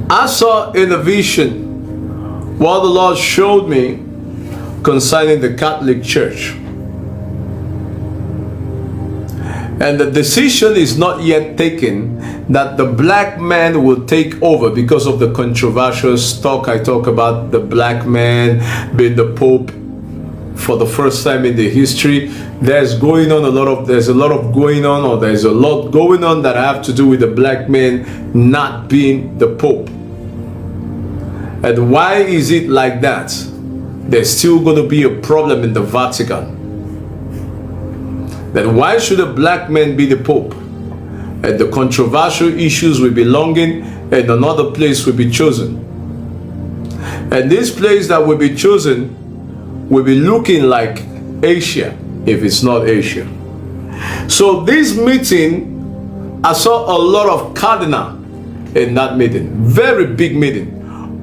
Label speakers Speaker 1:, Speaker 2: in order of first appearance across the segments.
Speaker 1: I saw in a vision what the Lord showed me concerning the Catholic Church. And the decision is not yet taken that the black man will take over because of the controversial talk I talk about the black man being the Pope for the first time in the history. There's a lot of going on, or there's a lot going on that have to do with the black man not being the Pope. And why is it like that? There's still going to be a problem in the Vatican. Then why should a black man be the Pope? And the controversial issues will be longing, and another place will be chosen. And this place that will be chosen will be looking like Asia, if it's not Asia. So this meeting, I saw a lot of cardinal in that meeting, very big meeting.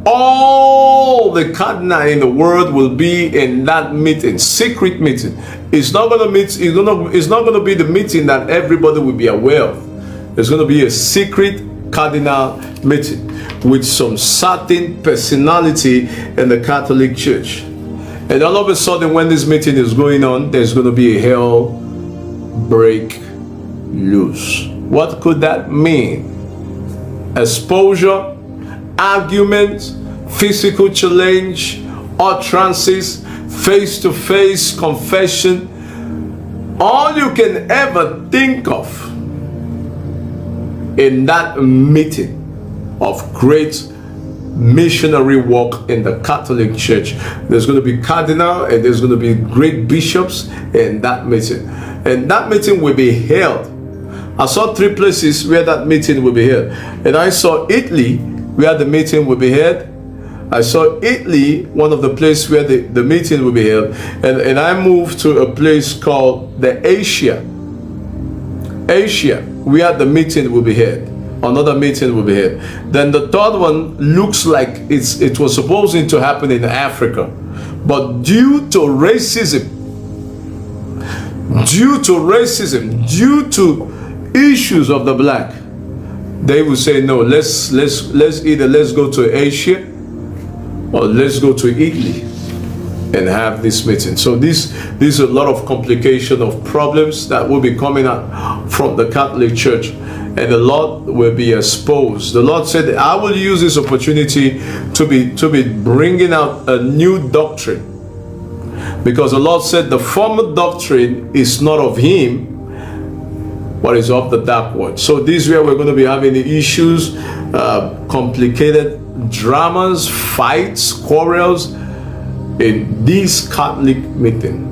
Speaker 1: All the cardinal in the world will be in that meeting, secret meeting. It's not going to be the meeting that everybody will be aware of. It's going to be a secret cardinal meeting with some certain personality in the Catholic Church. And all of a sudden, when this meeting is going on, there's going to be a hell break loose. What could that mean? Exposure, argument, physical challenge, utterances, face-to-face confession, all you can ever think of in that meeting of great missionary work in the Catholic Church. There's going to be cardinal and there's going to be great bishops in that meeting. And that meeting will be held. I saw 3 places where that meeting will be held. And I saw Italy, where the meeting will be held. I saw Italy, one of the places where the meeting will be held. And I moved to a place called the Asia, where the meeting will be held. Another meeting will be held. Then the third one looks like it was supposed to happen in Africa. But due to racism, due to issues of the black, they will say no, let's either go to Asia or let's go to Italy and have this meeting. So this is a lot of complication of problems that will be coming out from the Catholic Church, and the Lord will be exposed. The Lord said, I will use this opportunity to be bringing out a new doctrine, because the Lord said the former doctrine is not of Him, but is of the dark world. So this is where we're going to be having the issues, complicated dramas, fights, quarrels in this Catholic meeting.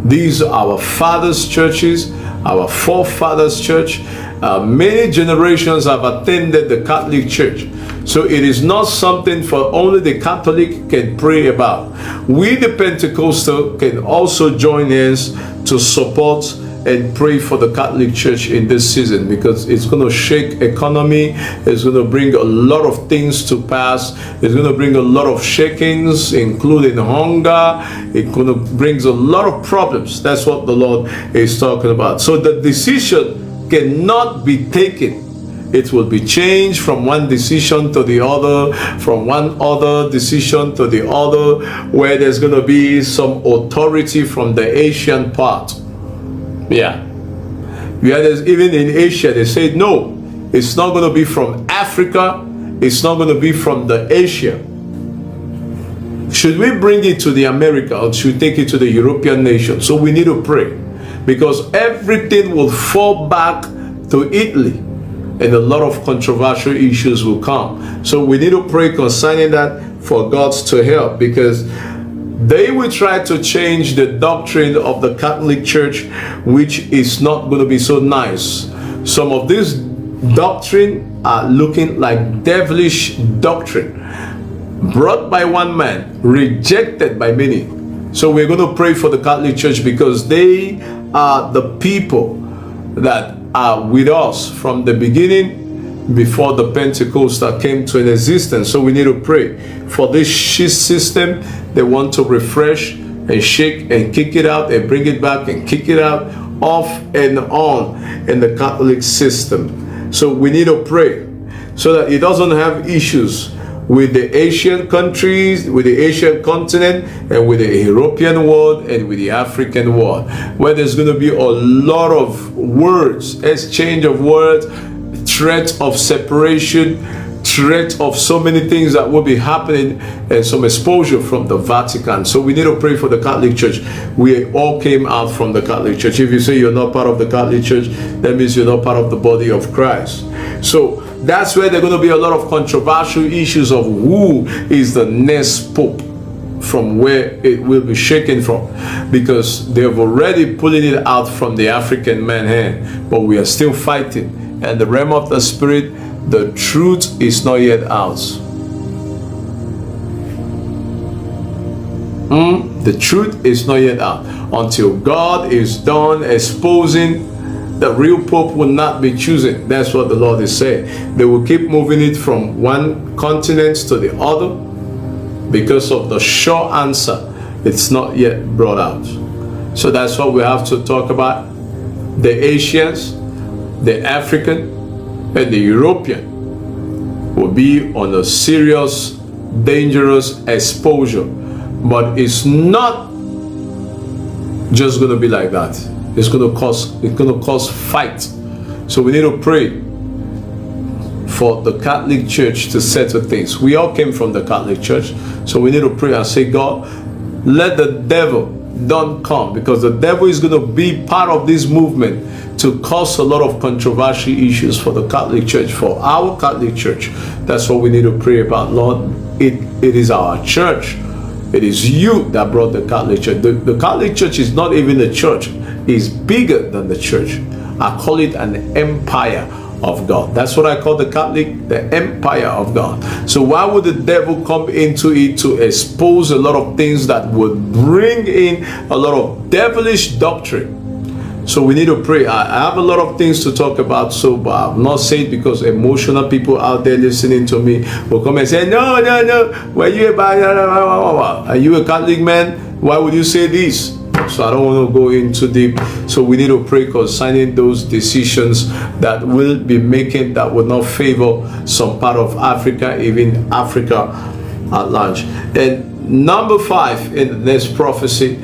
Speaker 1: These are our fathers' churches, our forefathers' church. Many generations have attended the Catholic Church. So it is not something for only the Catholic can pray about. We, the Pentecostal, can also join hands to support and pray for the Catholic Church in this season, because it's going to shake economy. It's going to bring a lot of things to pass. It's going to bring a lot of shakings, including hunger. It's going to bring a lot of problems. That's what the Lord is talking about. So the decision cannot be taken. It will be changed from one decision to the other, from one other decision to the other, where there's going to be some authority from the Asian part. Yeah. Even in Asia, they said, no, it's not going to be from Africa. It's not going to be from the Asia. Should we bring it to the America, or should we take it to the European nation? So we need to pray, because everything will fall back to Italy, and a lot of controversial issues will come. So we need to pray concerning that for God to help, because they will try to change the doctrine of the Catholic Church, which is not going to be so nice. Some of this doctrine are looking like devilish doctrine, brought by one man, rejected by many. So we're going to pray for the Catholic Church, because they are the people that are with us from the beginning, before the Pentecostal came to an existence. So we need to pray for this system. They want to refresh and shake and kick it out and bring it back and kick it out, off and on in the Catholic system. So we need to pray. so that it doesn't have issues with the Asian countries, with the Asian continent, and with the European world, and with the African world, where there's going to be a lot of words, exchange of words, threat of separation, threat of so many things that will be happening, and some exposure from the Vatican. So we need to pray for the Catholic Church. We all came out from the Catholic Church. If you say you're not part of the Catholic Church, that means you're not part of the body of Christ. So that's where there are going to be a lot of controversial issues of who is the next pope, from where it will be shaken from, because they've already pulling it out from the African man's hand, but we are still fighting. And the realm of the spirit, the truth is not yet out. The truth is not yet out. Until God is done exposing, the real pope will not be chosen. That's what the Lord is saying. They will keep moving it from one continent to the other, because of the sure answer. It's not yet brought out. So that's what we have to talk about. The Asians, the African, and the European will be on a serious, dangerous exposure. But it's not just going to be like that. It's going to cause fight. So we need to pray for the Catholic Church to settle things. We all came from the Catholic Church, so we need to pray and say, God, let the devil don't come, because the devil is going to be part of this movement to cause a lot of controversial issues for the Catholic Church, for our Catholic Church. That's what we need to pray about. Lord, it is our church. It is you that brought the Catholic Church. The Catholic Church is not even a church. It's bigger than the church. I call it an empire of God. That's what I call the Catholic, the empire of God. So why would the devil come into it to expose a lot of things that would bring in a lot of devilish doctrine? So we need to pray. I have a lot of things to talk about, so but I'll not say it, because emotional people out there listening to me will come and say, no, are you a Catholic man? Why would you say this? So I don't want to go into deep. So we need to pray concerning those decisions that will be making, that will not favor some part of Africa, even Africa at large. And number 5 in the next prophecy,